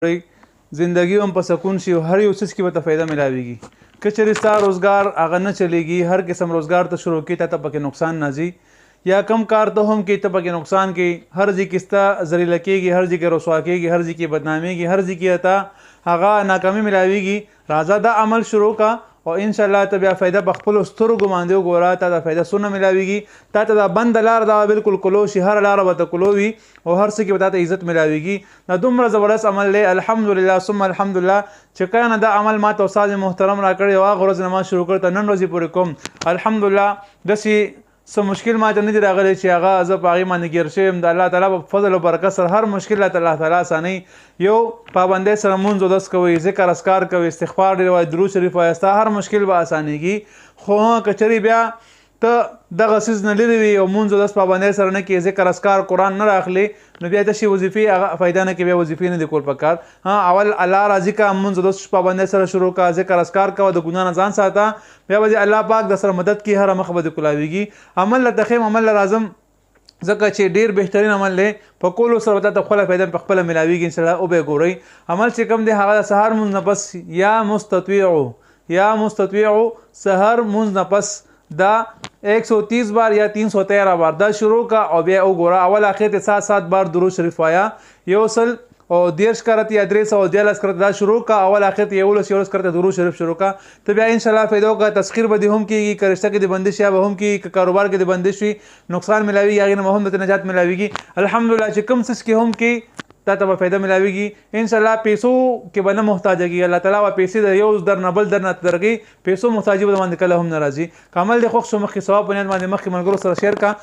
زندگی هم په سکون شي او هر یو څه کې به ته فایده ملاویږي که چېرې ستا روزګار هغه نه چلیږي هر قسم روزګار ته شروع کړي ته پکې نقصان نه ځي یا کم کار ته هم کې ته پکې نقصان کې هر ځای کې ستا ذلیله کېږي هر ځای کې رسوا کېږي هر ځای کې بدنامېږي هر ځای کې ته هغه ناکامي ملاویږي راځه دا عمل شروع کا او انشاءالله ته بیا فایده په خپلو سترګو باندې وګوره ته دا فایده څونه ملاویږي تا ته دا بنده لاره دا بالکل کلو شي هر لاره به ته کلو وي او هر څه کې به تا ته عزت ملاویږي دا دومره زبردست عمل دی الحمدلله ثم الحمدلله چې کله نه دا عمل ما ته استاد محترم راکړی او هغه ورځ نه ما شروع کړ ته نن ورځې پورې کوم الحمدلله داسې څه مشکل ما ته نه دي راغلی چې هغه زه په هغې باندې ګیر شوی یم د الله تعالی په فضل او برکت سره هر مشکل الله تعالی اسانوي یو پابندۍ سره مونځ اودس کوئ ذکر اذکار کوئ استغفار ډېر وایئ درود شریف وایئ ستا هر مشکل به اسانېږي خو که چېرې بیا ته دغه څیز نه لرې وي او مونځ اودس پابندۍ سره نه کړې ذکر اذکار قرآن نه راخلې نو بیا تشې وظیفې هغه فایده نه کوي بیا وظیفې نه دي کول پکار اول الله راضي که مونځ اودس پابندۍ سره شروع کا ذکر اذکار کوه د ګناه نه ځان ساته بیا به الله پاک د سره مدد کړي هره مخ به دې کولاویږي عمل له تخیم عمل له راځم ځکه چې ډېر بهترین عمل دی په کولو سره به ته خپله فایده په خپله ملاویږي انشاءالله او به یې ګورئ عمل چې کوم دی هغه د سهار مونځ نه پس یا مستطیعو سحر مونځ نه پس دا 130 بار یا 313 بار دا شروع کا او بیا وګوره اول اخر ته 7 بار درود شریف وایا یو سل او 10 کرت یا 314 کرت دا شروع کا اول اخر ته یو لس کرت درود شریف شروع کا ته بیا ان شاء الله فائدو کا تسخیر به هم کیږي کرشته کې د بندش یا به هم کې کاروبار کې د بندش وي نقصان ملاوي یا نه هم د نجات ملاويږي الحمدلله چې کوم څه کې هم کې تا ته به فایده ملاویږي انشاءالله پیسو کې به نه محتاجږي الله تعالی به پیسې د یو در نه بل در نه درکوي پیسو محتاجي به باندې کله هم نه راځي که عمل دې خوښ شو مخکې ثواب بنیاد باندې مخکې ملګرو سره شیر کا